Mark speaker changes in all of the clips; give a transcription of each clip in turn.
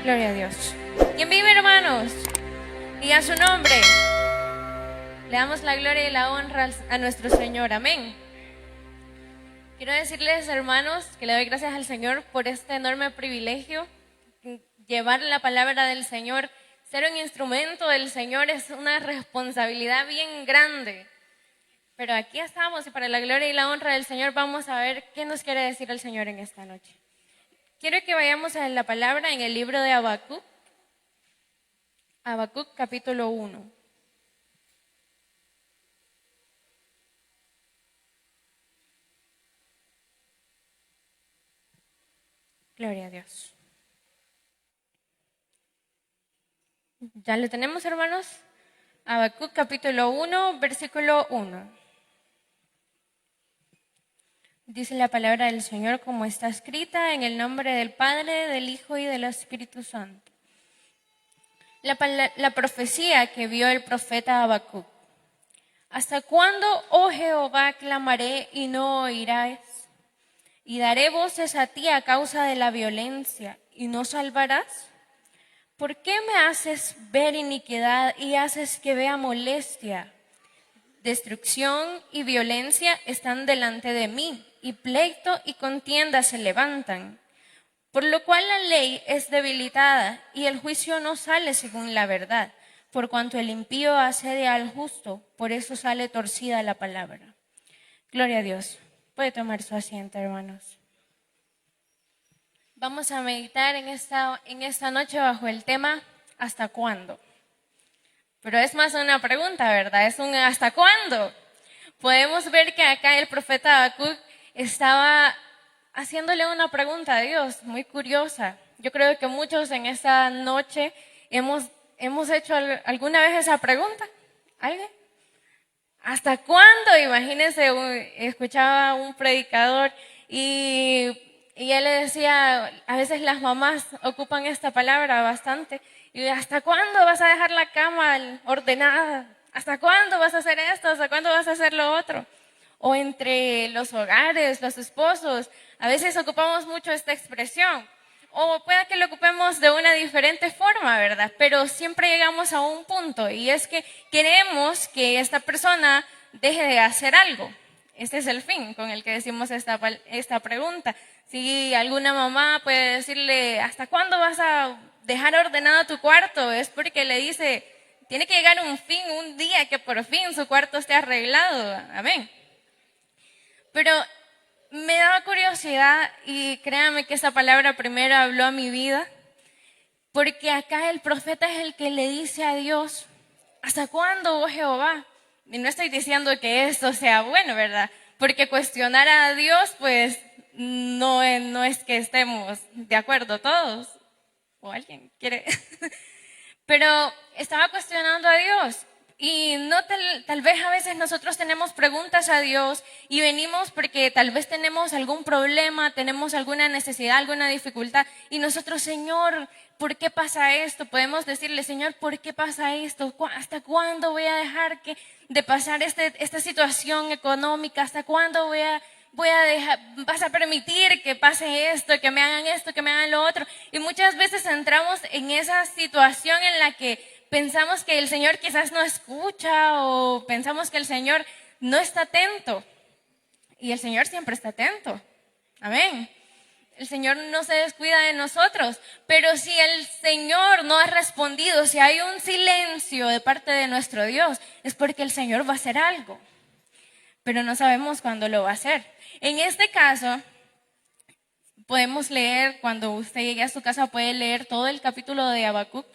Speaker 1: Gloria a Dios. ¿Quién vive, hermanos? Y a su nombre. Le damos la gloria y la honra a nuestro Señor. Amén. Quiero decirles, hermanos, que le doy gracias al Señor por este enorme privilegio. Llevar la palabra del Señor, ser un instrumento del Señor es una responsabilidad bien grande. Pero aquí estamos y para la gloria y la honra del Señor vamos a ver qué nos quiere decir el Señor en esta noche. Quiero que vayamos a la palabra en el libro de Habacuc. Habacuc capítulo 1. Gloria a Dios. ¿Ya lo tenemos, hermanos? Habacuc capítulo 1, versículo 1. Dice la palabra del Señor como está escrita en el nombre del Padre, del Hijo y del Espíritu Santo. La profecía que vio el profeta Habacuc. ¿Hasta cuándo, oh Jehová, clamaré y no oirás? Y daré voces a ti a causa de la violencia, ¿y no salvarás? ¿Por qué me haces ver iniquidad y haces que vea molestia? Destrucción y violencia están delante de mí, y pleito y contienda se levantan. Por lo cual la ley es debilitada, y el juicio no sale según la verdad. Por cuanto el impío asedia al justo, por eso sale torcida la palabra. Gloria a Dios. Puede tomar su asiento, hermanos. Vamos a meditar en esta noche bajo el tema ¿hasta cuándo? Pero es más una pregunta, ¿verdad? Es un ¿hasta cuándo? Podemos ver que acá el profeta Habacuc estaba haciéndole una pregunta a Dios, muy curiosa. Yo creo que muchos en esta noche hemos hecho alguna vez esa pregunta. ¿Alguien? ¿Hasta cuándo? Imagínense, escuchaba un predicador y él le decía, a veces las mamás ocupan esta palabra bastante. Y ¿hasta cuándo vas a dejar la cama ordenada? ¿Hasta cuándo vas a hacer esto? ¿Hasta cuándo vas a hacer lo otro? O entre los hogares, los esposos, a veces ocupamos mucho esta expresión. O pueda que lo ocupemos de una diferente forma, ¿verdad? Pero siempre llegamos a un punto y es que queremos que esta persona deje de hacer algo. Este es el fin con el que decimos esta pregunta. Si alguna mamá puede decirle, ¿hasta cuándo vas a dejar ordenado tu cuarto? Es porque le dice, tiene que llegar un día que por fin su cuarto esté arreglado. Amén. Pero me daba curiosidad y créanme que esa palabra primero habló a mi vida, porque acá el profeta es el que le dice a Dios, ¿hasta cuándo, oh Jehová? Y no estoy diciendo que esto sea bueno, ¿verdad? Porque cuestionar a Dios, pues no es que estemos de acuerdo todos, o alguien quiere, pero estaba cuestionando a Dios. Y no tal vez a veces nosotros tenemos preguntas a Dios y venimos porque tal vez tenemos algún problema, tenemos alguna necesidad, alguna dificultad y nosotros, Señor, ¿por qué pasa esto? Podemos decirle, Señor, ¿por qué pasa esto? ¿Hasta cuándo voy a dejar de pasar esta situación económica? ¿Hasta cuándo vas a permitir que pase esto, que me hagan lo otro? Y muchas veces entramos en esa situación en la que pensamos que el Señor quizás no escucha o pensamos que el Señor no está atento. Y el Señor siempre está atento. Amén. El Señor no se descuida de nosotros. Pero si el Señor no ha respondido, si hay un silencio de parte de nuestro Dios, es porque el Señor va a hacer algo. Pero no sabemos cuándo lo va a hacer. En este caso, podemos leer, cuando usted llegue a su casa, puede leer todo el capítulo de Habacuc.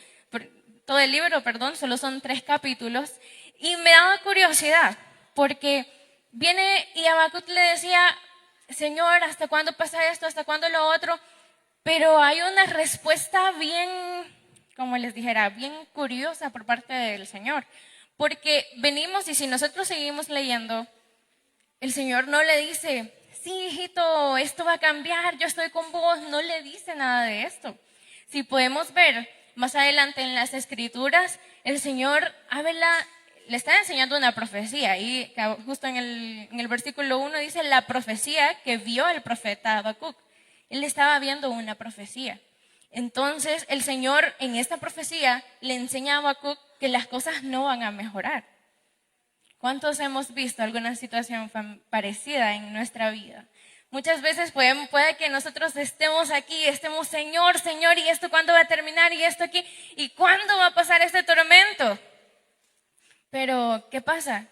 Speaker 1: Todo el libro, solo son 3 capítulos. Y me daba curiosidad, porque viene y Habacuc le decía, Señor, ¿hasta cuándo pasa esto? ¿Hasta cuándo lo otro? Pero hay una respuesta bien, como les dijera, bien curiosa por parte del Señor. Porque venimos y si nosotros seguimos leyendo, el Señor no le dice, sí, hijito, esto va a cambiar, yo estoy con vos. No le dice nada de esto. Si podemos ver más adelante en las Escrituras, el Señor le está enseñando una profecía y justo en el versículo 1 dice la profecía que vio el profeta Habacuc. Él estaba viendo una profecía. Entonces el Señor en esta profecía le enseña a Habacuc que las cosas no van a mejorar. ¿Cuántos hemos visto alguna situación parecida en nuestra vida? Muchas veces puede que nosotros estemos aquí, estemos, Señor, Señor, ¿y esto cuándo va a terminar? ¿Y esto aquí? ¿Y cuándo va a pasar este tormento? Pero, ¿qué pasa?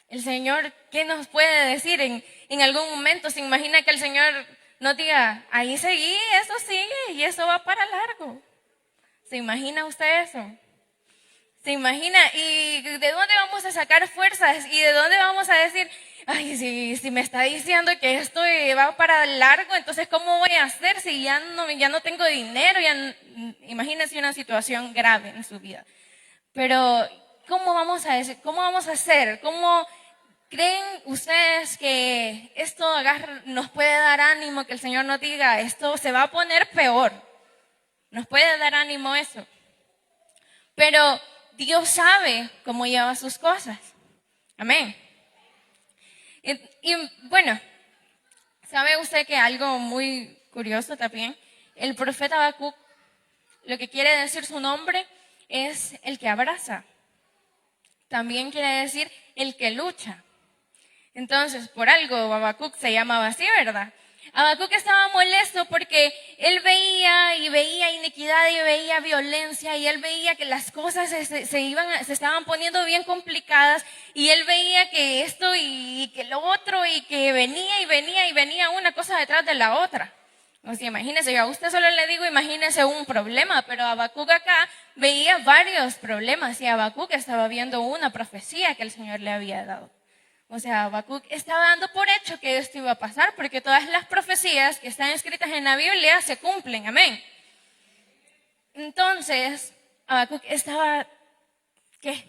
Speaker 1: El Señor, ¿qué nos puede decir en algún momento? ¿Se imagina que el Señor nos diga, ahí seguí, eso sigue y eso va para largo? ¿Se imagina usted eso? ¿Se imagina? ¿Y de dónde vamos a sacar fuerzas? ¿Y de dónde vamos a decir, ay, si me está diciendo que esto va para largo, entonces ¿cómo voy a hacer si ya no tengo dinero? Imagínense una situación grave en su vida. Pero, ¿cómo vamos a decir? ¿Cómo vamos a hacer? ¿Cómo creen ustedes que esto nos puede dar ánimo, que el Señor nos diga, esto se va a poner peor? Nos puede dar ánimo eso. Pero Dios sabe cómo lleva sus cosas. Amén. Y bueno, ¿sabe usted que algo muy curioso también? El profeta Habacuc, lo que quiere decir su nombre es el que abraza. También quiere decir el que lucha. Entonces, por algo Habacuc se llamaba así, ¿verdad? Habacuc estaba molesto porque él veía iniquidad y veía violencia y él veía que las cosas se estaban poniendo bien complicadas y él veía que esto y que lo otro y que venía una cosa detrás de la otra. O sea, imagínese, yo a usted solo le digo, imagínese un problema, pero Habacuc acá veía varios problemas y Habacuc estaba viendo una profecía que el Señor le había dado. O sea, Habacuc estaba dando por hecho que esto iba a pasar porque todas las profecías que están escritas en la Biblia se cumplen, amén. Entonces, Habacuc estaba, ¿qué?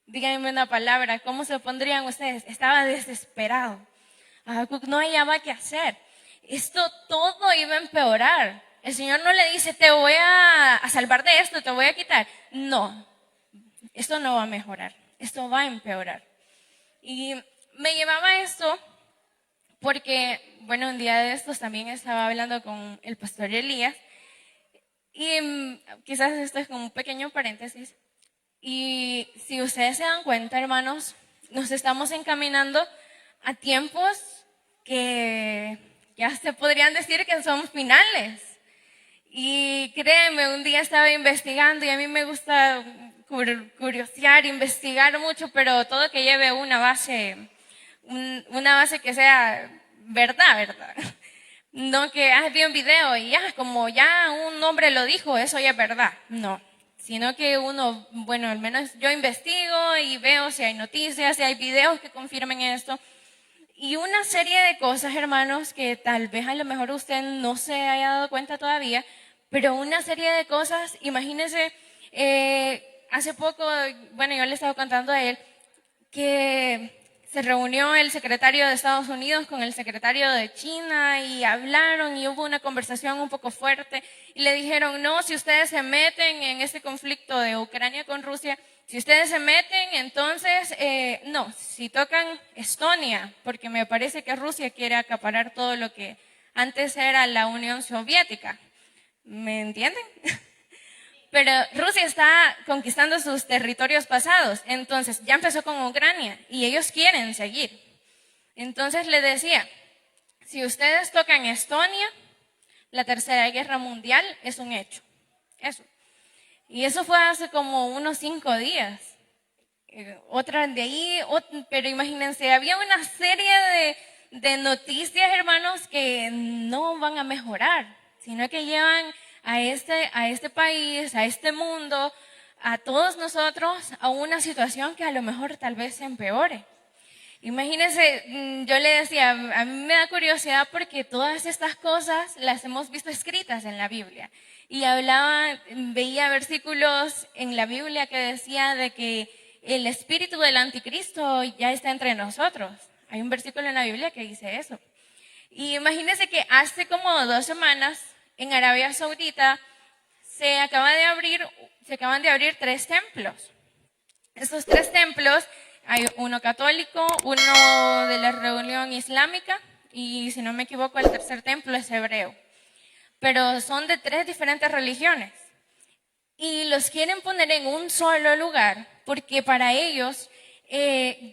Speaker 1: Díganme una palabra, ¿cómo se pondrían ustedes? Estaba desesperado. Habacuc no hallaba qué hacer. Esto todo iba a empeorar. El Señor no le dice, te voy a salvar de esto, te voy a quitar. No, esto no va a mejorar, esto va a empeorar. Y me llevaba esto porque, bueno, un día de estos también estaba hablando con el pastor Elías y quizás esto es como un pequeño paréntesis. Y si ustedes se dan cuenta, hermanos, nos estamos encaminando a tiempos que ya se podrían decir que son finales. Y créeme, un día estaba investigando y a mí me gusta curiosear, investigar mucho, pero todo que lleve una base que sea verdad. No que vi un video y ya, como ya un hombre lo dijo, eso ya es verdad. No, sino que uno, bueno, al menos yo investigo y veo si hay noticias, si hay videos que confirmen esto. Y una serie de cosas, hermanos, que tal vez a lo mejor usted no se haya dado cuenta todavía, pero una serie de cosas, imagínese, hace poco, bueno, yo le estaba contando a él que se reunió el secretario de Estados Unidos con el secretario de China y hablaron y hubo una conversación un poco fuerte y le dijeron, no, si ustedes se meten en este conflicto de Ucrania con Rusia, si ustedes se meten, entonces, no, si tocan Estonia, porque me parece que Rusia quiere acaparar todo lo que antes era la Unión Soviética. ¿Me entienden? Pero Rusia está conquistando sus territorios pasados, entonces ya empezó con Ucrania y ellos quieren seguir. Entonces le decía, si ustedes tocan Estonia, la Tercera Guerra Mundial es un hecho. Eso. Y eso fue hace como unos 5 días. Otra de ahí, pero imagínense, había una serie de noticias, hermanos, que no van a mejorar, sino que llevan a este país, a este mundo, a todos nosotros, a una situación que a lo mejor tal vez se empeore. Imagínense, yo le decía, a mí me da curiosidad porque todas estas cosas las hemos visto escritas en la Biblia. Y veía versículos en la Biblia que decía de que el espíritu del anticristo ya está entre nosotros. Hay un versículo en la Biblia que dice eso. Y imagínense que hace como 2 semanas en Arabia Saudita se acaban de abrir 3 templos. Estos 3 templos, hay uno católico, uno de la religión islámica y si no me equivoco el tercer templo es hebreo. pero son de 3 diferentes religiones. Y los quieren poner en un solo lugar porque para ellos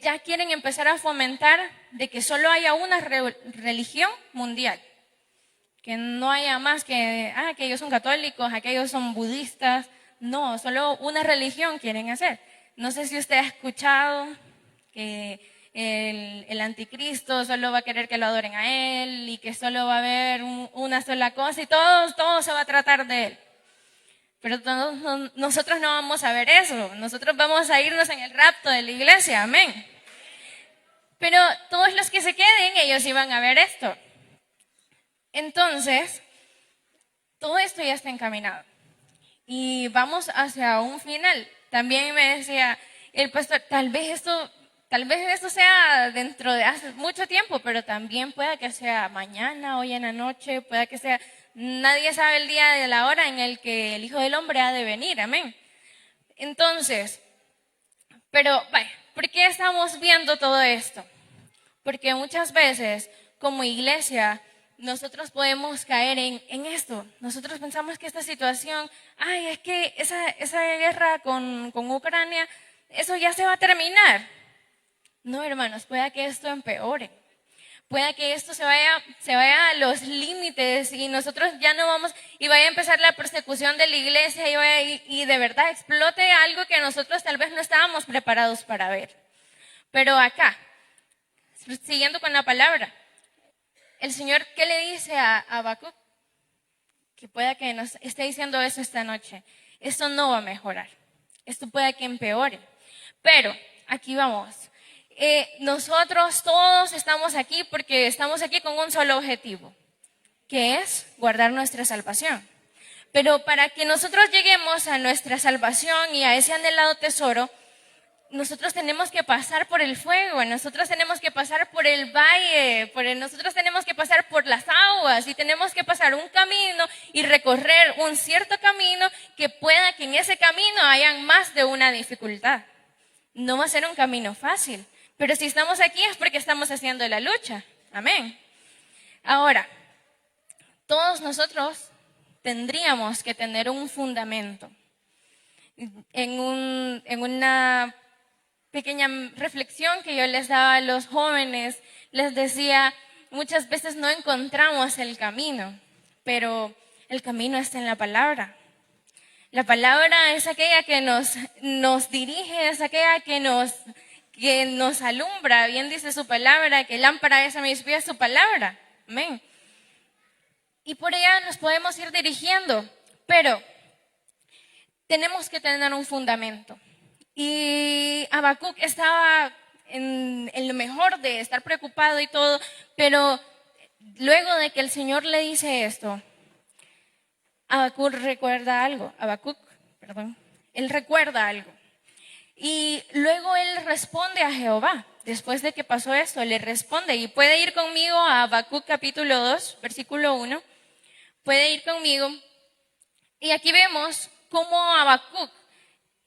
Speaker 1: ya quieren empezar a fomentar de que solo haya una religión mundial. Que no haya más que ellos son católicos, aquellos son budistas. No, solo una religión quieren hacer. No sé si usted ha escuchado que el anticristo solo va a querer que lo adoren a él y que solo va a haber una sola cosa y todo se va a tratar de él. Pero nosotros no vamos a ver eso. Nosotros vamos a irnos en el rapto de la iglesia, amén. Pero todos los que se queden, ellos iban a ver esto. Entonces, todo esto ya está encaminado. Y vamos hacia un final. También me decía el pastor, tal vez esto sea dentro de hace mucho tiempo, pero también pueda que sea mañana, hoy en la noche, pueda que sea, nadie sabe el día de la hora en el que el Hijo del Hombre ha de venir, amén. Entonces, pero vaya, ¿por qué estamos viendo todo esto? Porque muchas veces como iglesia nosotros podemos caer en esto. Nosotros pensamos que esta situación, es que esa guerra con Ucrania, eso ya se va a terminar. No, hermanos, pueda que esto empeore. Pueda que esto se vaya a los límites y nosotros ya no vamos, y vaya a empezar la persecución de la iglesia y de verdad explote algo que nosotros tal vez no estábamos preparados para ver. Pero acá, siguiendo con la palabra, el Señor, ¿qué le dice a Habacuc? Que pueda que nos esté diciendo eso esta noche. Esto no va a mejorar. Esto puede que empeore. Pero, aquí vamos. Nosotros todos estamos aquí porque estamos aquí con un solo objetivo, que es guardar nuestra salvación. Pero para que nosotros lleguemos a nuestra salvación y a ese anhelado tesoro, nosotros tenemos que pasar por el fuego, nosotros tenemos que pasar por el valle, nosotros tenemos que pasar por las aguas y tenemos que pasar un camino y recorrer un cierto camino que pueda que en ese camino hayan más de una dificultad. No va a ser un camino fácil, pero si estamos aquí es porque estamos haciendo la lucha. Amén. Ahora, todos nosotros tendríamos que tener un fundamento. En una pequeña reflexión que yo les daba a los jóvenes, les decía, muchas veces no encontramos el camino, pero el camino está en la palabra. La palabra es aquella que nos dirige, es aquella que nos alumbra. Bien dice su palabra, que lámpara es a mis pies su palabra. Amén. Y por ella nos podemos ir dirigiendo, pero tenemos que tener un fundamento. Y Habacuc estaba en lo mejor de estar preocupado y todo, pero luego de que el Señor le dice esto, Habacuc recuerda algo. Él recuerda algo. Y luego él responde a Jehová. Después de que pasó esto, le responde. Y puede ir conmigo a Habacuc capítulo 2, versículo 1. Puede ir conmigo. Y aquí vemos cómo Habacuc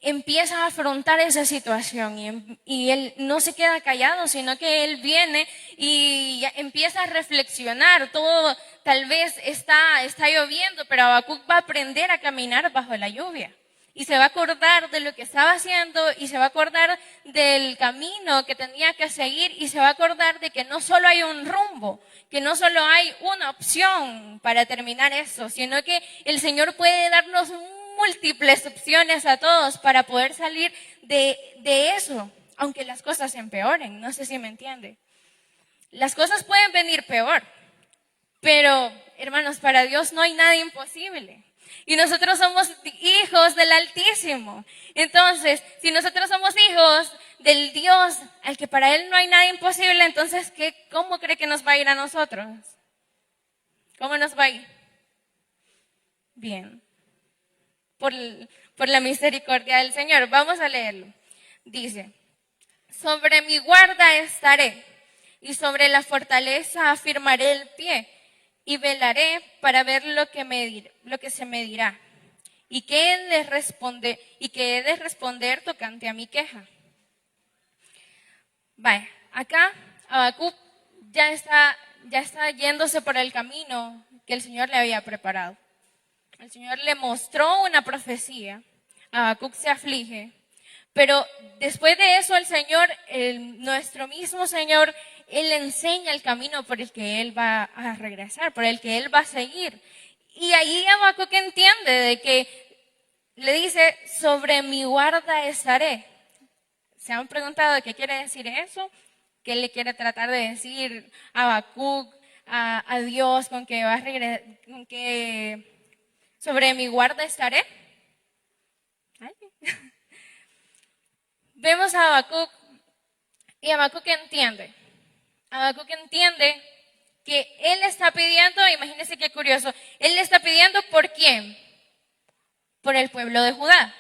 Speaker 1: empieza a afrontar esa situación y él no se queda callado, sino que él viene y empieza a reflexionar. Todo tal vez está lloviendo, pero Habacuc va a aprender a caminar bajo la lluvia y se va a acordar de lo que estaba haciendo y se va a acordar del camino que tenía que seguir y se va a acordar de que no solo hay un rumbo, que no solo hay una opción para terminar eso, sino que el Señor puede darnos múltiples opciones a todos para poder salir de eso, aunque las cosas empeoren. No sé si me entiende. Las cosas pueden venir peor, pero hermanos, para Dios no hay nada imposible. Y nosotros somos hijos del Altísimo. Entonces, si nosotros somos hijos del Dios al que para Él no hay nada imposible, entonces, ¿cómo cree que nos va a ir a nosotros? ¿Cómo nos va a ir? Bien. Por la misericordia del Señor. Vamos a leerlo. Dice, sobre mi guarda estaré y sobre la fortaleza afirmaré el pie y velaré para ver lo que se me dirá y que he de responder tocante a mi queja. Vaya, acá Habacuc ya está yéndose por el camino que el Señor le había preparado. El Señor le mostró una profecía. Habacuc se aflige. Pero después de eso el Señor, nuestro mismo Señor, Él le enseña el camino por el que Él va a regresar, por el que Él va a seguir. Y ahí Habacuc entiende de que le dice, sobre mi guarda estaré. ¿Se han preguntado qué quiere decir eso? ¿Qué le quiere tratar de decir Habacuc a Dios con que va a regresar, con que sobre mi guarda estaré? Ay. Vemos a Habacuc y Habacuc entiende. Habacuc entiende que él está pidiendo, imagínense qué curioso, él está pidiendo ¿por quién? Por el pueblo de Judá.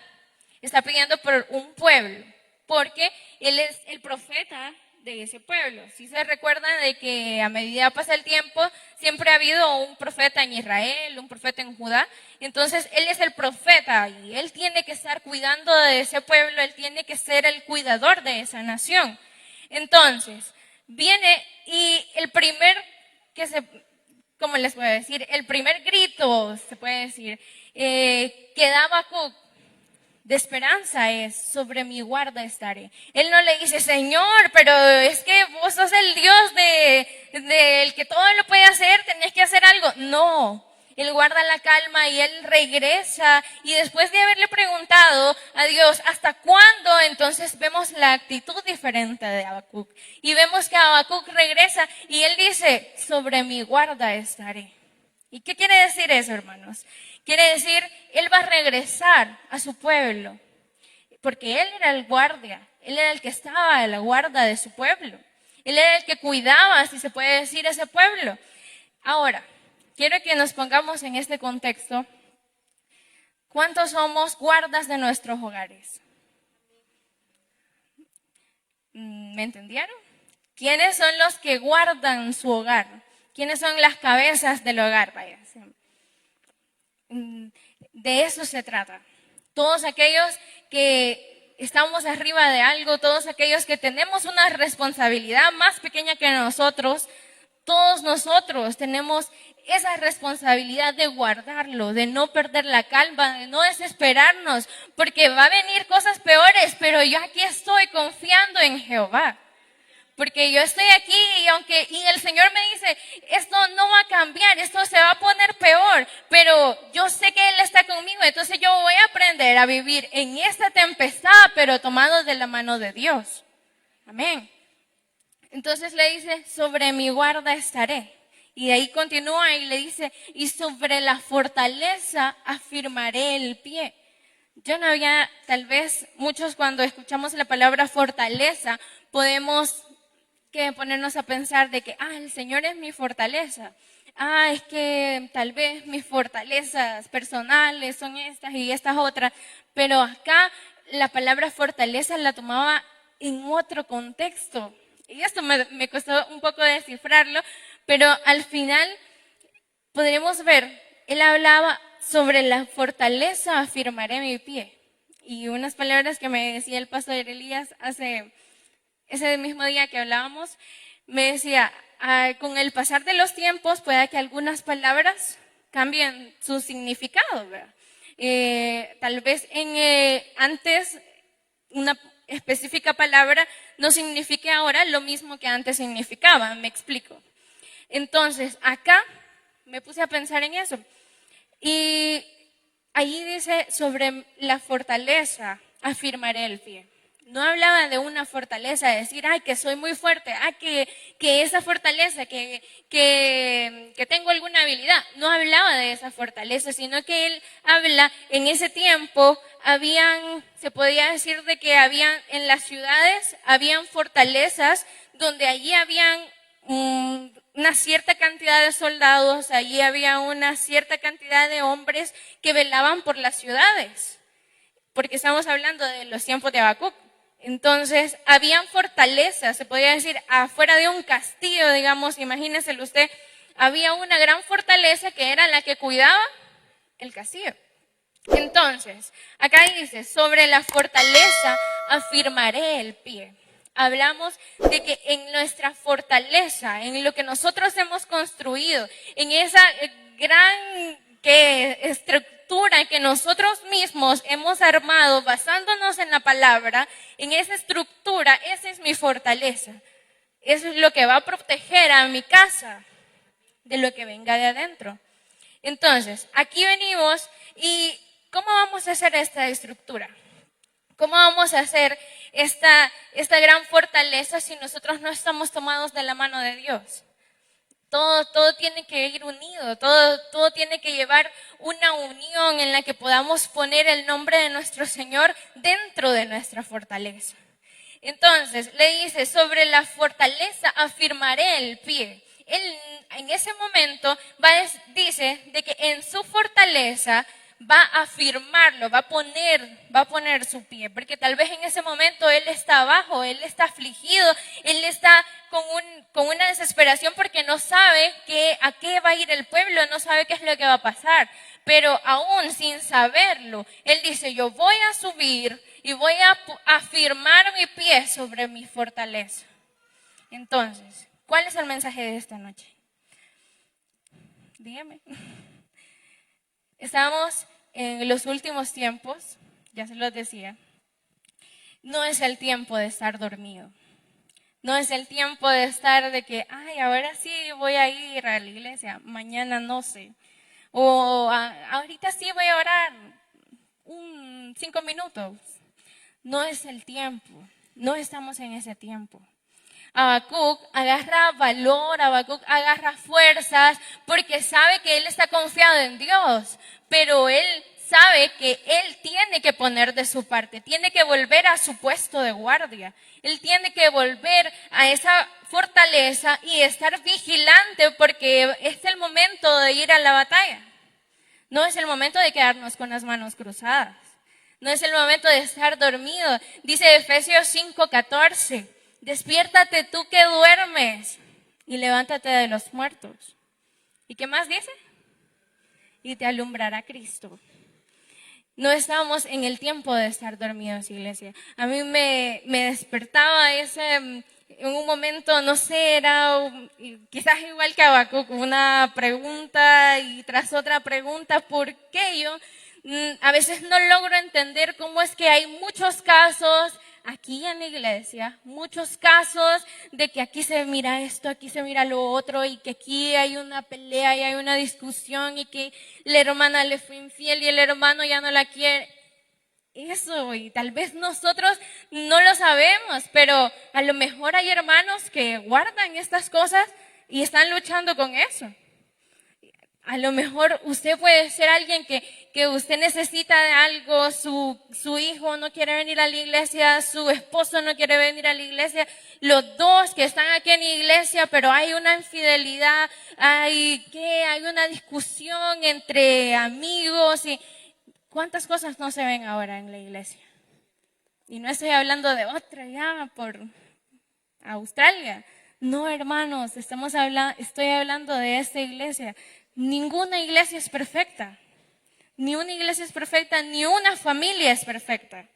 Speaker 1: Está pidiendo por un pueblo, porque él es el profeta de ese pueblo. Si se recuerdan de que a medida pasa el tiempo, siempre ha habido un profeta en Israel, un profeta en Judá. Entonces, él es el profeta y él tiene que estar cuidando de ese pueblo, él tiene que ser el cuidador de esa nación. Entonces, viene y el primer ¿cómo les puedo decir? El primer grito, se puede decir, que da Habacuc de esperanza es, sobre mi guarda estaré. Él no le dice, Señor, pero es que vos sos el Dios del que todo lo puede hacer, tenés que hacer algo. No, él guarda la calma y él regresa. Y después de haberle preguntado a Dios, ¿hasta cuándo? Entonces vemos la actitud diferente de Habacuc. Y vemos que Habacuc regresa y él dice, sobre mi guarda estaré. ¿Y qué quiere decir eso, hermanos? Quiere decir, él va a regresar a su pueblo, porque él era el guardia, él era el que estaba a la guarda de su pueblo, él era el que cuidaba, si se puede decir, ese pueblo. Ahora, quiero que nos pongamos en este contexto. ¿Cuántos somos guardas de nuestros hogares? ¿Me entendieron? ¿Quiénes son los que guardan su hogar? ¿Quiénes son las cabezas del hogar? Vaya. De eso se trata. Todos aquellos que estamos arriba de algo, todos aquellos que tenemos una responsabilidad más pequeña que nosotros, todos nosotros tenemos esa responsabilidad de guardarlo, de no perder la calma, de no desesperarnos, porque va a venir cosas peores, pero yo aquí estoy confiando en Jehová. Porque yo estoy aquí y el Señor me dice, esto no va a cambiar, esto se va a poner peor, pero yo sé que Él está conmigo, entonces yo voy a aprender a vivir en esta tempestad, pero tomado de la mano de Dios. Amén. Entonces le dice, sobre mi guarda estaré. Y de ahí continúa y le dice, y sobre la fortaleza afirmaré el pie. Yo no había, tal vez muchos cuando escuchamos la palabra fortaleza, podemos que ponernos a pensar de que, el Señor es mi fortaleza. Es que tal vez mis fortalezas personales son estas y estas otras. Pero acá la palabra fortaleza la tomaba en otro contexto. Y esto me costó un poco descifrarlo, pero al final podremos ver, él hablaba sobre la fortaleza afirmaré mi pie. Y unas palabras que me decía el pastor Elías ese mismo día que hablábamos, me decía, con el pasar de los tiempos puede que algunas palabras cambien su significado, ¿verdad? Tal vez antes una específica palabra no signifique ahora lo mismo que antes significaba, me explico. Entonces, acá me puse a pensar en eso. Y ahí dice, sobre la fortaleza afirmaré el pie. No hablaba de una fortaleza, de decir, que soy muy fuerte, que esa fortaleza, que tengo alguna habilidad. No hablaba de esa fortaleza, sino que él habla, en ese tiempo, se podía decir de que en las ciudades, habían fortalezas donde allí habían una cierta cantidad de soldados, allí había una cierta cantidad de hombres que velaban por las ciudades, porque estamos hablando de los tiempos de Habacuc. Entonces, habían fortalezas, se podía decir, afuera de un castillo, digamos, imagínenselo usted, había una gran fortaleza que era la que cuidaba el castillo. Entonces, acá dice, sobre la fortaleza afirmaré el pie. Hablamos de que en nuestra fortaleza, en lo que nosotros hemos construido, en esa gran estructura que nosotros mismos hemos armado basándonos en la palabra, en esa estructura, esa es mi fortaleza. Eso es lo que va a proteger a mi casa de lo que venga de adentro. Entonces, aquí venimos y ¿cómo vamos a hacer esta estructura? ¿Cómo vamos a hacer esta gran fortaleza si nosotros no estamos tomados de la mano de Dios? Todo tiene que ir unido, todo tiene que llevar una unión en la que podamos poner el nombre de nuestro Señor dentro de nuestra fortaleza. Entonces, le dice, sobre la fortaleza afirmaré el pie. Él en ese momento dice de que en su fortaleza va a afirmarlo, va a poner su pie, porque tal vez en ese momento él está abajo, él está afligido, él está con una desesperación porque no sabe a qué va a ir el pueblo, no sabe qué es lo que va a pasar, pero aún sin saberlo, él dice, yo voy a subir y voy a afirmar mi pie sobre mi fortaleza. Entonces, ¿cuál es el mensaje de esta noche? Dígame. Estamos en los últimos tiempos, ya se los decía. No es el tiempo de estar dormido. No es el tiempo de estar de que, ay, ahora sí voy a ir a la iglesia, mañana no sé. O ahorita sí voy a orar 5 minutos. No es el tiempo, no estamos en ese tiempo. Habacuc agarra valor, Habacuc agarra fuerzas, porque sabe que él está confiado en Dios, pero él sabe que él tiene que poner de su parte, tiene que volver a su puesto de guardia, él tiene que volver a esa fortaleza y estar vigilante porque es el momento de ir a la batalla. No es el momento de quedarnos con las manos cruzadas, no es el momento de estar dormido. Dice Efesios 5:14. Despiértate tú que duermes y levántate de los muertos. ¿Y qué más dice? Y te alumbrará Cristo. No estamos en el tiempo de estar dormidos, iglesia. A mí me despertaba en un momento, no sé, era quizás igual que Habacuc, una pregunta y tras otra pregunta, ¿por qué yo? A veces no logro entender cómo es que hay muchos casos aquí en la iglesia, muchos casos de que aquí se mira esto, aquí se mira lo otro y que aquí hay una pelea y hay una discusión y que la hermana le fue infiel y el hermano ya no la quiere. Eso, y tal vez nosotros no lo sabemos, pero a lo mejor hay hermanos que guardan estas cosas y están luchando con eso. A lo mejor usted puede ser alguien que usted necesita de algo, su hijo no quiere venir a la iglesia, su esposo no quiere venir a la iglesia, los dos que están aquí en la iglesia, pero hay una infidelidad, hay una discusión entre amigos y ¿cuántas cosas no se ven ahora en la iglesia? Y no estoy hablando de otra ya por Australia. No, hermanos, estoy hablando de esta iglesia. Ninguna iglesia es perfecta. Ni una iglesia es perfecta, ni una familia es perfecta.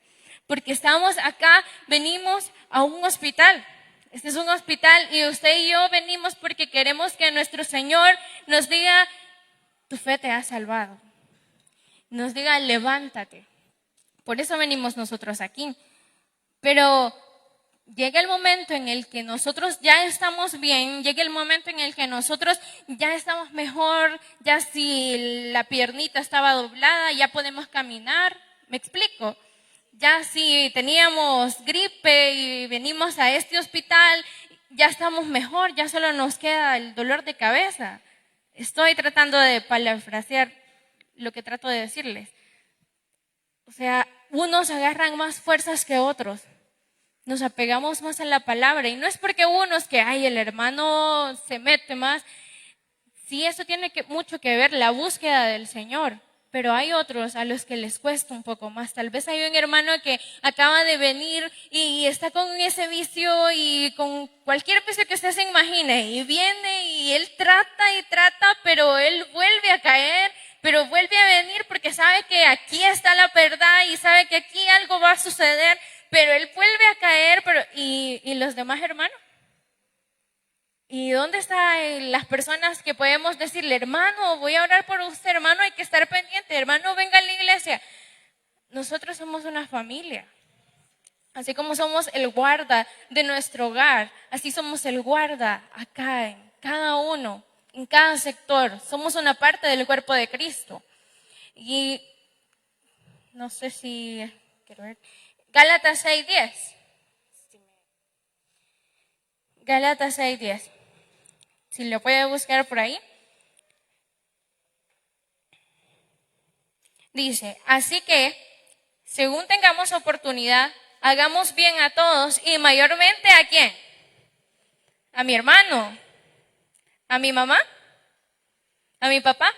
Speaker 1: Porque estamos acá, venimos a un hospital. Este es un hospital y usted y yo venimos porque queremos que nuestro Señor nos diga, tu fe te ha salvado. Nos diga, levántate. Por eso venimos nosotros aquí. Pero llega el momento en el que nosotros ya estamos bien, llega el momento en el que nosotros ya estamos mejor, ya si la piernita estaba doblada, ya podemos caminar. ¿Me explico? Ya si teníamos gripe y venimos a este hospital, ya estamos mejor, ya solo nos queda el dolor de cabeza. Estoy tratando de parafrasear lo que trato de decirles. O sea, unos agarran más fuerzas que otros. Nos apegamos más a la palabra. Y no es porque unos que, ay, el hermano se mete más. Sí, eso tiene mucho que ver, la búsqueda del Señor. Pero hay otros a los que les cuesta un poco más. Tal vez hay un hermano que acaba de venir y está con ese vicio y con cualquier vicio que usted se imagine. Y viene y él trata y trata, pero él vuelve a caer, pero vuelve a venir porque sabe que aquí está la verdad y sabe que aquí algo va a suceder, pero él vuelve a caer. ¿Y los demás hermanos? ¿Y dónde están las personas que podemos decirle, hermano, voy a orar por usted, hermano, hay que estar pendiente, hermano, venga a la iglesia? Nosotros somos una familia. Así como somos el guarda de nuestro hogar, así somos el guarda acá en cada uno, en cada sector. Somos una parte del cuerpo de Cristo. Y no sé si quiero ver. Gálatas 6:10. Gálatas 6:10. Si lo puede buscar por ahí. Dice, así que, según tengamos oportunidad, hagamos bien a todos y mayormente ¿a quién? ¿A mi hermano? ¿A mi mamá? ¿A mi papá?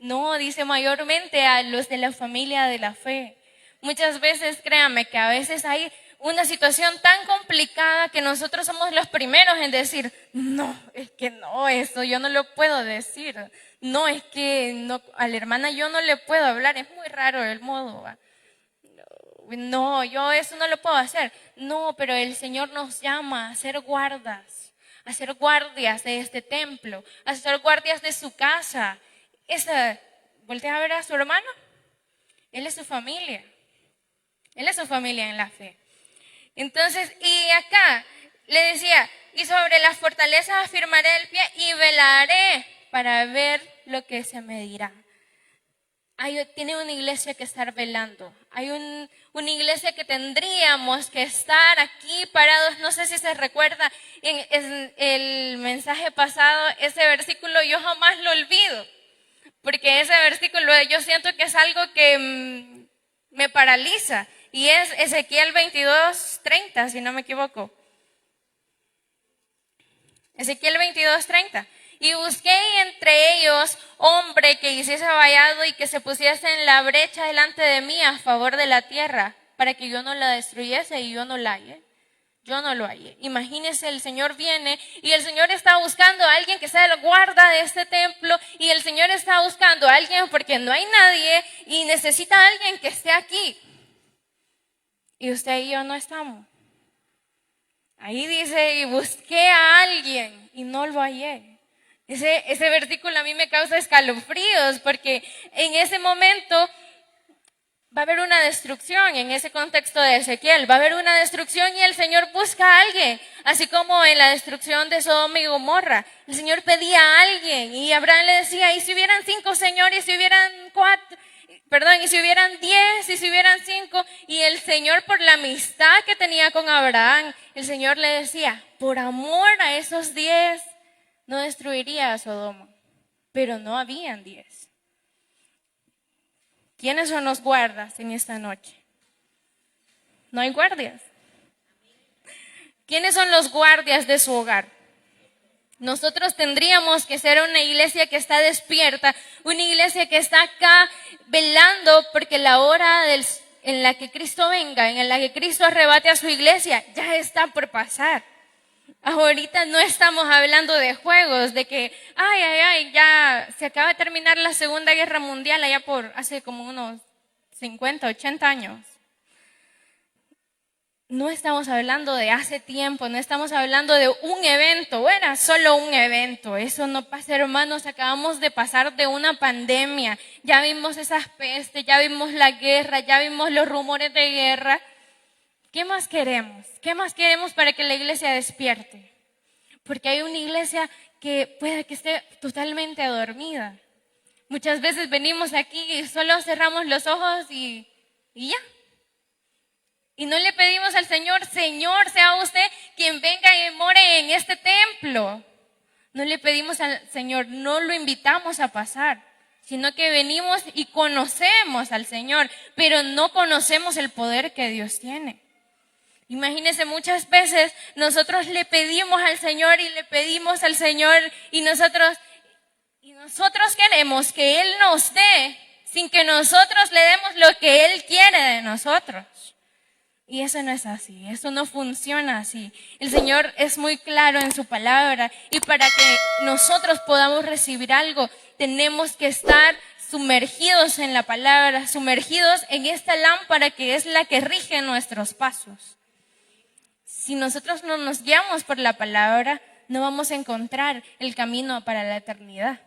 Speaker 1: No, dice mayormente a los de la familia de la fe. Muchas veces, créanme, que a veces hay una situación tan complicada que nosotros somos los primeros en decir, no, es que no, eso yo no lo puedo decir. No, es que no, a la hermana yo no le puedo hablar, es muy raro el modo. ¿Va? No, yo eso no lo puedo hacer. No, pero el Señor nos llama a ser guardas, a ser guardias de este templo, a ser guardias de su casa. Voltea a ver a su hermano. Él es su familia. Él es su familia en la fe. Entonces, y acá le decía, y sobre las fortalezas afirmaré el pie y velaré para ver lo que se me dirá. Tiene una iglesia que estar velando. Hay una iglesia que tendríamos que estar aquí parados. No sé si se recuerda en el mensaje pasado, ese versículo yo jamás lo olvido. Porque ese versículo yo siento que es algo que me paraliza. Y es Ezequiel 22:30, si no me equivoco. Ezequiel 22:30. Y busqué entre ellos hombre que hiciese vallado y que se pusiese en la brecha delante de mí a favor de la tierra, para que yo no la destruyese y yo no la hallé. Yo no lo hallé. Imagínense, el Señor viene y el Señor está buscando a alguien que sea el guarda de este templo y el Señor está buscando a alguien porque no hay nadie y necesita a alguien que esté aquí. Y usted y yo no estamos. Ahí dice, y busqué a alguien y no lo hallé. Ese versículo a mí me causa escalofríos porque en ese momento va a haber una destrucción. En ese contexto de Ezequiel va a haber una destrucción y el Señor busca a alguien, así como en la destrucción de Sodoma y Gomorra. El Señor pedía a alguien y Abraham le decía, y si hubieran 5 señores, y si hubieran 10, y si hubieran 5, y el Señor, por la amistad que tenía con Abraham, el Señor le decía, por amor a esos 10, no destruiría a Sodoma, pero no habían 10. ¿Quiénes son los guardas en esta noche? No hay guardias. ¿Quiénes son los guardias de su hogar? Nosotros tendríamos que ser una iglesia que está despierta, una iglesia que está acá velando porque la hora en la que Cristo venga, en la que Cristo arrebate a su iglesia, ya está por pasar. Ahorita no estamos hablando de juegos, de que, ya se acaba de terminar la Segunda Guerra Mundial allá por hace como unos 50, 80 años. No estamos hablando de hace tiempo, no estamos hablando de un evento, era solo un evento, eso no pasa, hermanos, acabamos de pasar de una pandemia, ya vimos esas pestes, ya vimos la guerra, ya vimos los rumores de guerra. ¿Qué más queremos? ¿Qué más queremos para que la iglesia despierte? Porque hay una iglesia que puede que esté totalmente dormida. Muchas veces venimos aquí y solo cerramos los ojos y ya. Y no le pedimos al Señor, Señor, sea usted quien venga y more en este templo. No le pedimos al Señor, no lo invitamos a pasar, sino que venimos y conocemos al Señor, pero no conocemos el poder que Dios tiene. Imagínense, muchas veces nosotros le pedimos al Señor y le pedimos al Señor y nosotros queremos que Él nos dé sin que nosotros le demos lo que Él quiere de nosotros. Y eso no es así, eso no funciona así. El Señor es muy claro en su palabra y para que nosotros podamos recibir algo, tenemos que estar sumergidos en la palabra, sumergidos en esta lámpara que es la que rige nuestros pasos. Si nosotros no nos guiamos por la palabra, no vamos a encontrar el camino para la eternidad.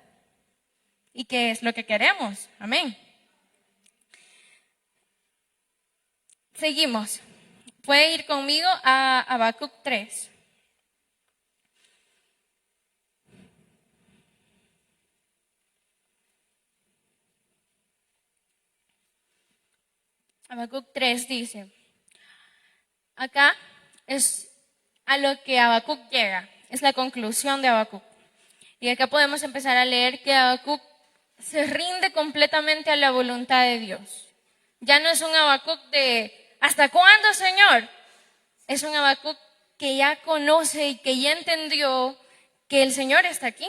Speaker 1: ¿Y qué es lo que queremos? Amén. Seguimos. Puede ir conmigo a Habacuc 3. Habacuc 3 dice, acá es a lo que Habacuc llega, es la conclusión de Habacuc. Y acá podemos empezar a leer que Habacuc se rinde completamente a la voluntad de Dios. Ya no es un Habacuc de ¿hasta cuándo, Señor? Es un Habacuc que ya conoce y que ya entendió que el Señor está aquí.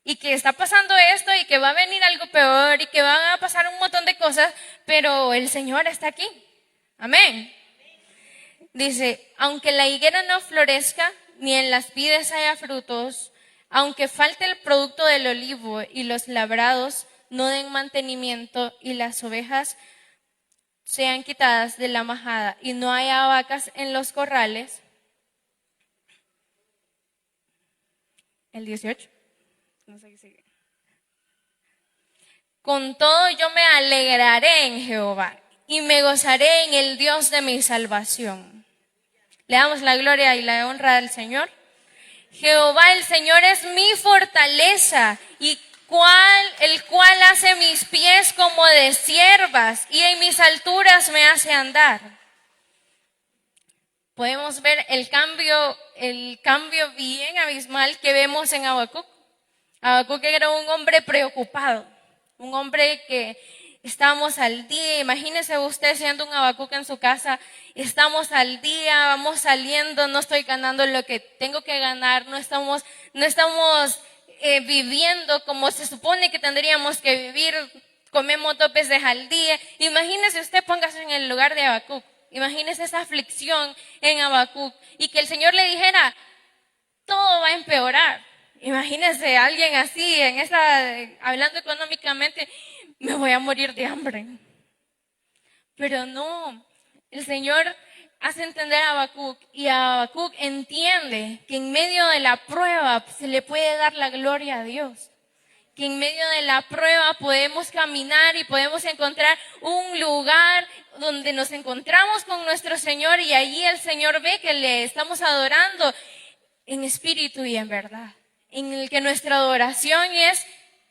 Speaker 1: Y que está pasando esto y que va a venir algo peor y que van a pasar un montón de cosas, pero el Señor está aquí. Amén. Dice, aunque la higuera no florezca, ni en las vides haya frutos, aunque falte el producto del olivo y los labrados no den mantenimiento y las ovejas sean quitadas de la majada y no haya vacas en los corrales. El 18. No sé qué sigue. Con todo yo me alegraré en Jehová y me gozaré en el Dios de mi salvación. Le damos la gloria y la honra al Señor. Jehová el Señor es mi fortaleza y el cual hace mis pies como de ciervas y en mis alturas me hace andar. Podemos ver el cambio bien abismal que vemos en Habacuc. Habacuc era un hombre preocupado, un hombre que estamos al día. Imagínese usted siendo un Habacuc en su casa, estamos al día, vamos saliendo, no estoy ganando lo que tengo que ganar, no estamos viviendo como se supone que tendríamos que vivir, comemos 2 veces al día. Imagínese usted, póngase en el lugar de Habacuc, imagínese esa aflicción en Habacuc y que el Señor le dijera, todo va a empeorar. Imagínese a alguien así, hablando económicamente, me voy a morir de hambre. Pero no, el Señor hace entender a Habacuc y Habacuc entiende que en medio de la prueba se le puede dar la gloria a Dios. Que en medio de la prueba podemos caminar y podemos encontrar un lugar donde nos encontramos con nuestro Señor y allí el Señor ve que le estamos adorando en espíritu y en verdad, en el que nuestra adoración es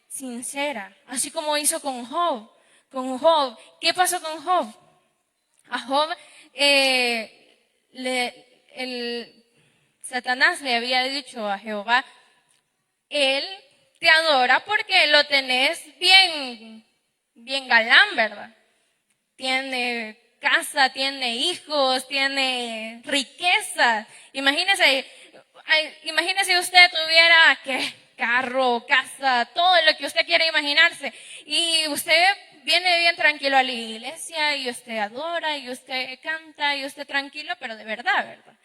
Speaker 1: sincera, así como hizo con Job. Con Job, ¿qué pasó con Job? A Job, Satanás le había dicho a Jehová, él te adora porque lo tenés bien galán, ¿verdad? Tiene casa, tiene hijos, tiene riqueza. Imagínese usted tuviera carro, casa, todo lo que usted quiere imaginarse. Y usted viene bien tranquilo a la iglesia y usted adora y usted canta y usted tranquilo, pero de verdad, ¿verdad?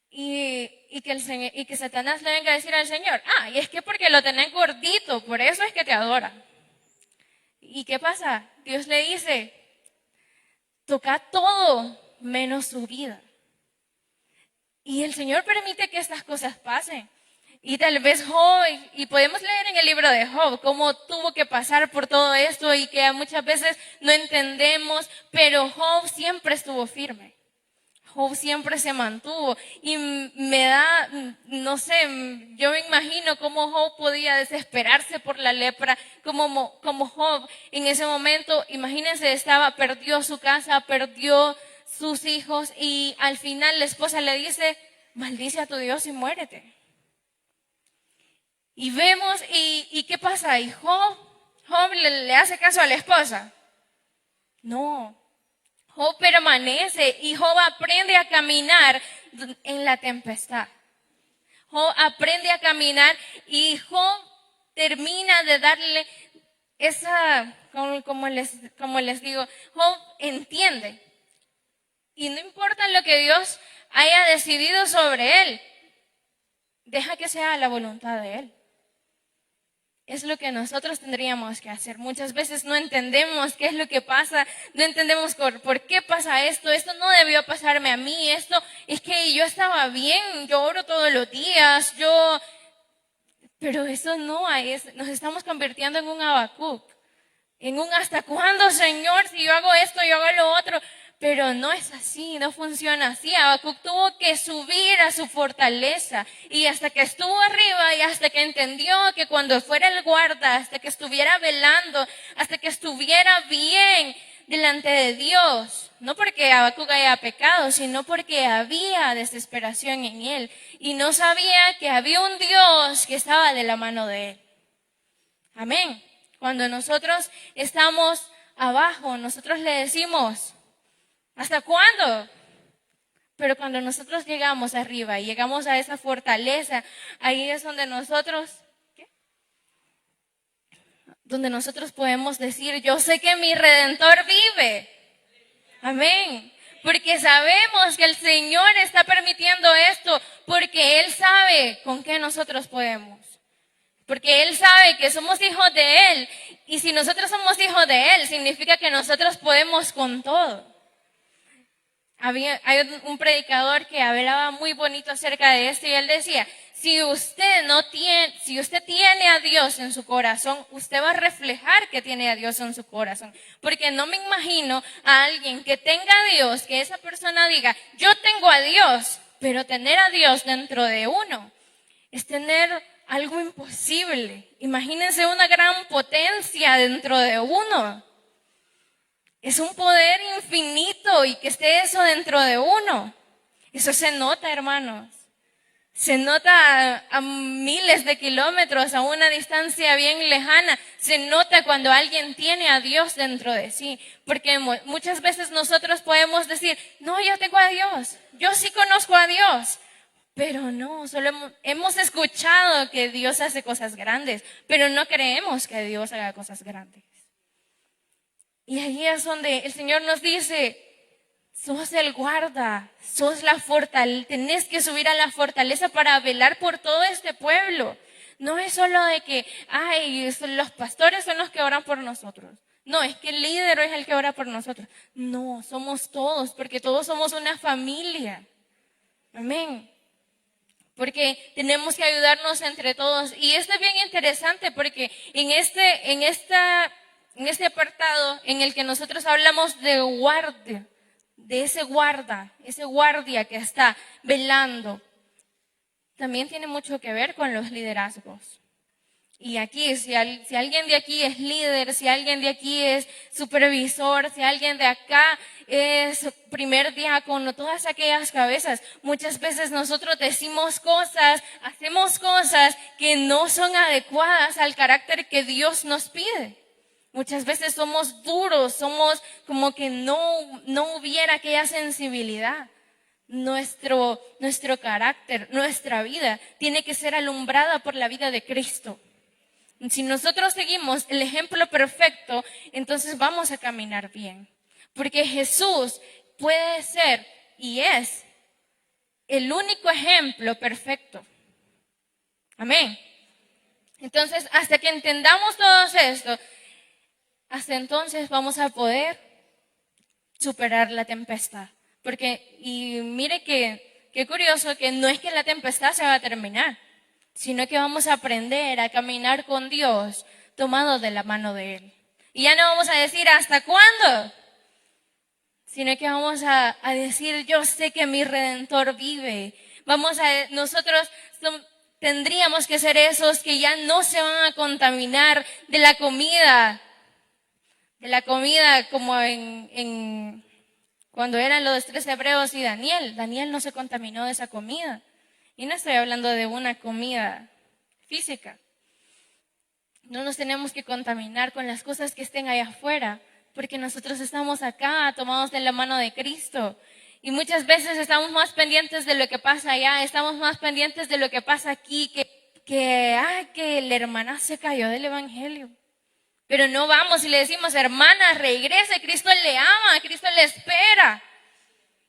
Speaker 1: Y que Satanás le venga a decir al Señor, y es que porque lo tenés gordito, por eso es que te adora. ¿Y qué pasa? Dios le dice, toca todo menos su vida. Y el Señor permite que estas cosas pasen. Y tal vez Job, y podemos leer en el libro de Job, cómo tuvo que pasar por todo esto y que muchas veces no entendemos, pero Job siempre estuvo firme. Job siempre se mantuvo y no sé, yo me imagino cómo Job podía desesperarse por la lepra, como Job en ese momento, imagínense, perdió su casa, perdió sus hijos y al final la esposa le dice, maldice a tu Dios y muérete. Y vemos, ¿y qué pasa? ¿Y Job le hace caso a la esposa? No. Job permanece y Job aprende a caminar en la tempestad. Job aprende a caminar y Job termina de darle como les digo, Job entiende. Y no importa lo que Dios haya decidido sobre él, deja que sea la voluntad de él. es lo que nosotros tendríamos que hacer. Muchas veces no entendemos qué es lo que pasa, no entendemos por qué pasa esto no debió pasarme a mí, esto es que yo estaba bien, yo oro todos los días, pero eso no es, nos estamos convirtiendo en un Habacuc, en un ¿hasta cuándo, Señor? Si yo hago esto, yo hago lo otro. Pero no es así, no funciona así. Habacuc tuvo que subir a su fortaleza y hasta que estuvo arriba y hasta que entendió que cuando fuera el guarda, hasta que estuviera velando, hasta que estuviera bien delante de Dios, no porque Habacuc haya pecado, sino porque había desesperación en él y no sabía que había un Dios que estaba de la mano de él. Amén. Cuando nosotros estamos abajo, nosotros le decimos, ¿hasta cuándo? Pero cuando nosotros llegamos arriba y llegamos a esa fortaleza, ahí es donde nosotros, donde nosotros podemos decir, yo sé que mi Redentor vive. Amén. Porque sabemos que el Señor está permitiendo esto, porque Él sabe con qué nosotros podemos. Porque Él sabe que somos hijos de Él. Y si nosotros somos hijos de Él, significa que nosotros podemos con todo. Hay un predicador que hablaba muy bonito acerca de esto y él decía, si usted tiene a Dios en su corazón, usted va a reflejar que tiene a Dios en su corazón. Porque no me imagino a alguien que tenga a Dios, que esa persona diga, yo tengo a Dios, pero tener a Dios dentro de uno es tener algo imposible. Imagínense una gran potencia dentro de uno. Es un poder infinito y que esté eso dentro de uno. Eso se nota, hermanos. Se nota a miles de kilómetros, a una distancia bien lejana. Se nota cuando alguien tiene a Dios dentro de sí. Porque muchas veces nosotros podemos decir, no, yo tengo a Dios. Yo sí conozco a Dios. Pero no, solo hemos escuchado que Dios hace cosas grandes, pero no creemos que Dios haga cosas grandes. Y ahí es donde el Señor nos dice, sos el guarda, sos la fortaleza, tenés que subir a la fortaleza para velar por todo este pueblo. No es solo de que, los pastores son los que oran por nosotros. No, es que el líder es el que ora por nosotros. No, somos todos, porque todos somos una familia. Amén. Porque tenemos que ayudarnos entre todos. Y esto es bien interesante porque en este apartado en el que nosotros hablamos de guardia, de ese guardia que está velando, también tiene mucho que ver con los liderazgos. Y aquí, si alguien de aquí es líder, si alguien de aquí es supervisor, si alguien de acá es primer diácono, todas aquellas cabezas, muchas veces nosotros decimos cosas, hacemos cosas que no son adecuadas al carácter que Dios nos pide. Muchas veces somos duros, somos como que no hubiera aquella sensibilidad. Nuestro carácter, nuestra vida tiene que ser alumbrada por la vida de Cristo. Si nosotros seguimos el ejemplo perfecto, entonces vamos a caminar bien. Porque Jesús puede ser y es el único ejemplo perfecto. Amén. Entonces, hasta que entendamos todo esto, hasta entonces vamos a poder superar la tempestad. Y mire qué curioso que no es que la tempestad se va a terminar, sino que vamos a aprender a caminar con Dios tomados de la mano de Él. Y ya no vamos a decir ¿hasta cuándo? Sino que vamos a decir yo sé que mi Redentor vive. Nosotros tendríamos que ser esos que ya no se van a contaminar de la comida como cuando eran los 3 hebreos y Daniel. Daniel no se contaminó de esa comida. Y no estoy hablando de una comida física. No nos tenemos que contaminar con las cosas que estén allá afuera, porque nosotros estamos acá tomados de la mano de Cristo. Y muchas veces estamos más pendientes de lo que pasa allá, estamos más pendientes de lo que pasa aquí, que la hermana se cayó del evangelio. Pero no vamos y le decimos, hermana, regrese, Cristo le ama, Cristo le espera.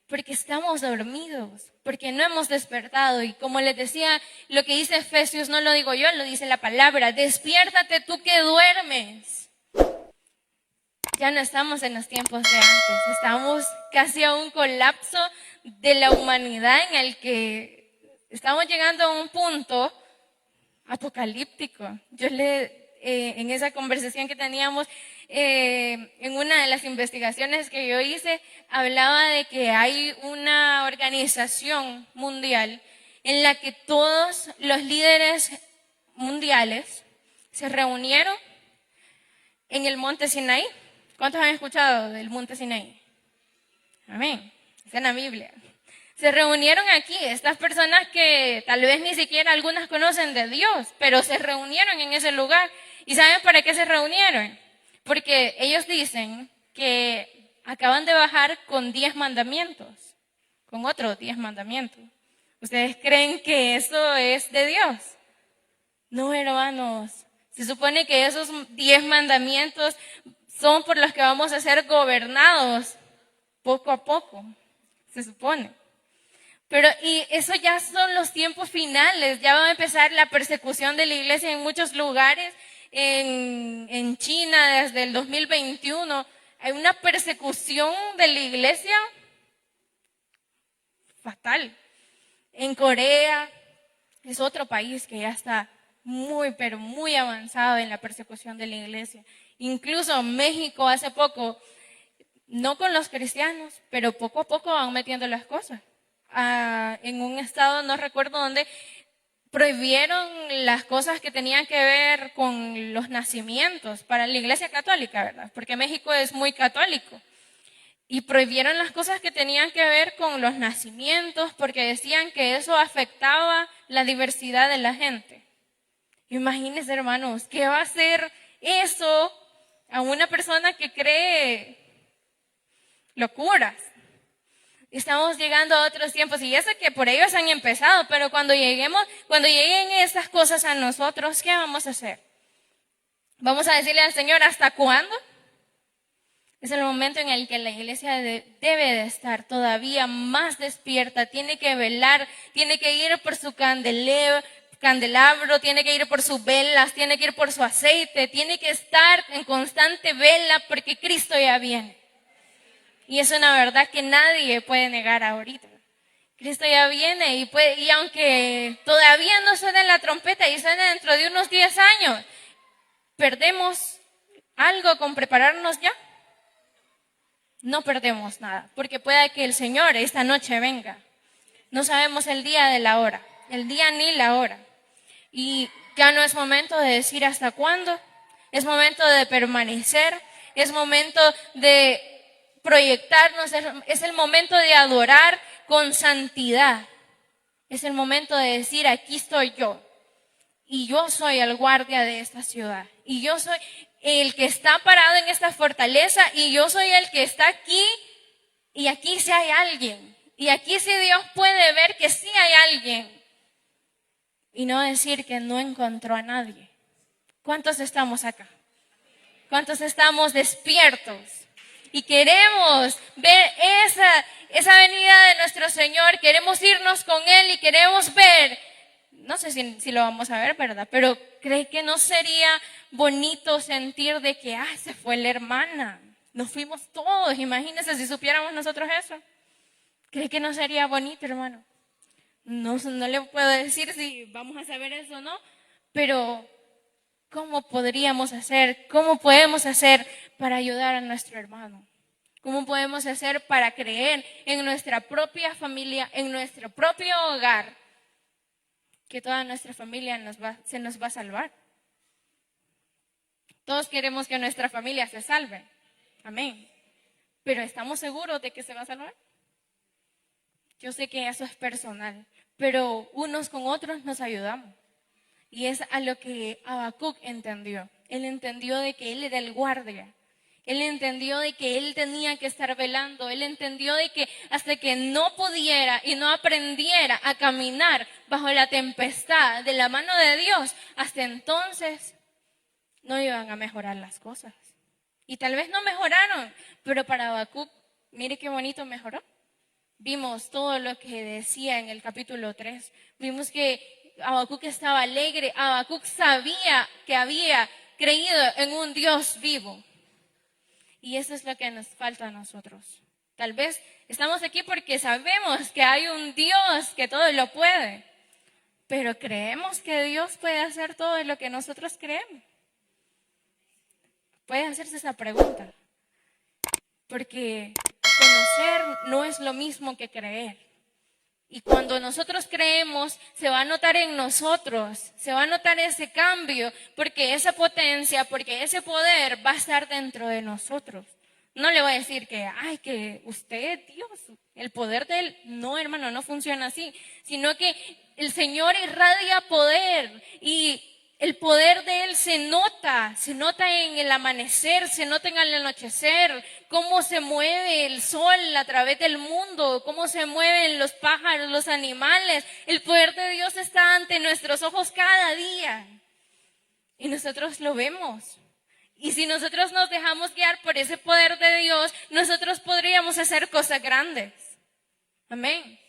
Speaker 1: Porque estamos dormidos, porque no hemos despertado. Y como les decía, lo que dice Efesios no lo digo yo, lo dice la palabra. Despiértate tú que duermes. Ya no estamos en los tiempos de antes, estamos casi a un colapso de la humanidad en el que estamos llegando a un punto apocalíptico. En esa conversación que teníamos, en una de las investigaciones que yo hice, hablaba de que hay una organización mundial en la que todos los líderes mundiales se reunieron en el monte Sinaí. ¿Cuántos han escuchado del monte Sinaí? Amén. Está en la Biblia. Se reunieron aquí, estas personas que tal vez ni siquiera algunas conocen de Dios, pero se reunieron en ese lugar. ¿Y saben para qué se reunieron? Porque ellos dicen que acaban de bajar con 10 mandamientos, con otros 10 mandamientos. ¿Ustedes creen que eso es de Dios? No, hermanos. Se supone que esos 10 mandamientos son por los que vamos a ser gobernados poco a poco, se supone. Pero, y eso ya son los tiempos finales, ya va a empezar la persecución de la iglesia en muchos lugares, en China desde el 2021, hay una persecución de la iglesia fatal. En Corea es otro país que ya está muy, pero muy avanzado en la persecución de la iglesia. Incluso México hace poco, no con los cristianos, pero poco a poco van metiendo las cosas. En un estado, no recuerdo dónde, prohibieron las cosas que tenían que ver con los nacimientos para la iglesia católica, ¿verdad? Porque México es muy católico. Y prohibieron las cosas que tenían que ver con los nacimientos porque decían que eso afectaba la diversidad de la gente. Imagínense, hermanos, ¿qué va a hacer eso a una persona que cree locuras? Estamos llegando a otros tiempos y ya sé que por ellos han empezado, pero cuando lleguen esas cosas a nosotros, ¿qué vamos a hacer? ¿Vamos a decirle al Señor hasta cuándo? Es el momento en el que la iglesia debe de estar todavía más despierta, tiene que velar, tiene que ir por su candelabro, tiene que ir por sus velas, tiene que ir por su aceite, tiene que estar en constante vela porque Cristo ya viene. Y es una verdad que nadie puede negar ahorita. Cristo ya viene y aunque todavía no suene la trompeta y suene dentro de unos 10 años, ¿perdemos algo con prepararnos ya? No perdemos nada, porque pueda que el Señor esta noche venga. No sabemos el día de la hora, el día ni la hora. Y ya no es momento de decir hasta cuándo, es momento de permanecer, es momento de proyectarnos, es el momento de adorar con santidad. Es el momento de decir, aquí estoy yo. Y yo soy el guardia de esta ciudad. Y yo soy el que está parado en esta fortaleza. Y yo soy el que está aquí. Y aquí sí hay alguien. Y aquí sí Dios puede ver que sí hay alguien. Y no decir que no encontró a nadie. ¿Cuántos estamos acá? ¿Cuántos estamos despiertos? Y queremos ver esa venida de nuestro Señor. Queremos irnos con Él y queremos ver. No sé si lo vamos a ver, ¿verdad? Pero ¿cree que no sería bonito sentir de que, se fue la hermana? Nos fuimos todos. Imagínense si supiéramos nosotros eso. ¿Cree que no sería bonito, hermano? No le puedo decir si vamos a saber eso o no, pero ¿cómo podríamos hacer? ¿Cómo podemos hacer para ayudar a nuestro hermano? ¿Cómo podemos hacer para creer en nuestra propia familia, en nuestro propio hogar, que toda nuestra familia se nos va a salvar? Todos queremos que nuestra familia se salve. Amén. Pero ¿estamos seguros de que se va a salvar? Yo sé que eso es personal, pero unos con otros nos ayudamos. Y es a lo que Habacuc entendió. Él entendió de que él era el guardia. Él entendió de que él tenía que estar velando. Él entendió de que hasta que no pudiera y no aprendiera a caminar bajo la tempestad de la mano de Dios, hasta entonces no iban a mejorar las cosas. Y tal vez no mejoraron, pero para Habacuc, mire qué bonito mejoró. Vimos todo lo que decía en el capítulo 3. Vimos que Habacuc estaba alegre. Habacuc sabía que había creído en un Dios vivo. Y eso es lo que nos falta a nosotros. Tal vez estamos aquí porque sabemos que hay un Dios que todo lo puede. Pero creemos que Dios puede hacer todo lo que nosotros creemos. Puede hacerse esa pregunta. Porque conocer no es lo mismo que creer. Y cuando nosotros creemos, se va a notar en nosotros, se va a notar ese cambio, porque esa potencia, porque ese poder va a estar dentro de nosotros. No le voy a decir que, ay, que usted, Dios, el poder de Él. No, hermano, no funciona así, sino que el Señor irradia poder y el poder de Él se nota en el amanecer, se nota en el anochecer, cómo se mueve el sol a través del mundo, cómo se mueven los pájaros, los animales. El poder de Dios está ante nuestros ojos cada día y nosotros lo vemos. Y si nosotros nos dejamos guiar por ese poder de Dios, nosotros podríamos hacer cosas grandes. Amén.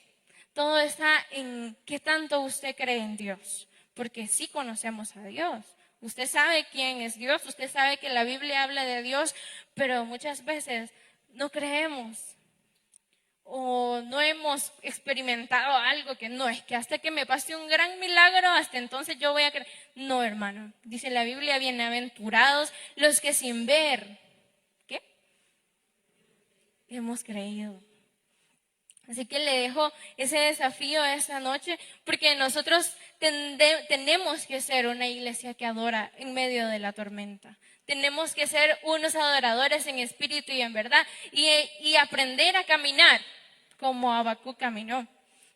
Speaker 1: Todo está en qué tanto usted cree en Dios. Porque sí conocemos a Dios. Usted sabe quién es Dios, usted sabe que la Biblia habla de Dios, pero muchas veces no creemos o no hemos experimentado algo que no, es que hasta que me pase un gran milagro, hasta entonces yo voy a creer. No, hermano, dice la Biblia, bienaventurados los que sin ver, ¿qué? Hemos creído. Así que le dejo ese desafío esta noche, porque nosotros tenemos que ser una iglesia que adora en medio de la tormenta. Tenemos que ser unos adoradores en espíritu y en verdad, y aprender a caminar como Habacuc caminó.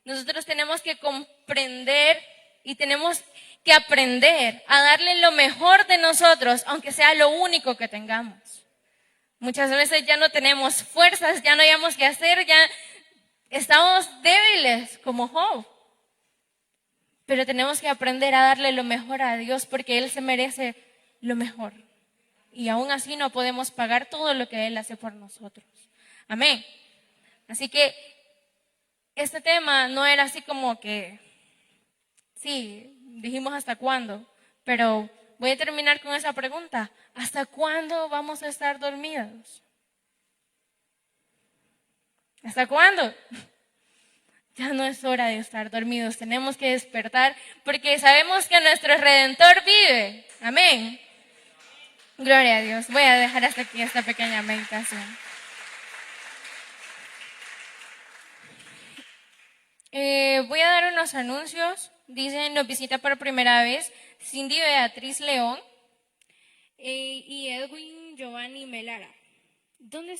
Speaker 1: Nosotros tenemos que comprender y tenemos que aprender a darle lo mejor de nosotros, aunque sea lo único que tengamos. Muchas veces ya no tenemos fuerzas, ya no hayamos qué hacer, ya estamos débiles como Job, pero tenemos que aprender a darle lo mejor a Dios porque Él se merece lo mejor. Y aún así no podemos pagar todo lo que Él hace por nosotros. Amén. Así que este tema no era así como que, sí, dijimos hasta cuándo, pero voy a terminar con esa pregunta. ¿Hasta cuándo vamos a estar dormidos? ¿Hasta cuándo? Ya no es hora de estar dormidos, tenemos que despertar porque sabemos que nuestro Redentor vive. Amén. Gloria a Dios. Voy a dejar hasta aquí esta pequeña meditación. Voy a dar unos anuncios. Dicen, nos visita por primera vez Cindy Beatriz León y Edwin Giovanni Melara. ¿Dónde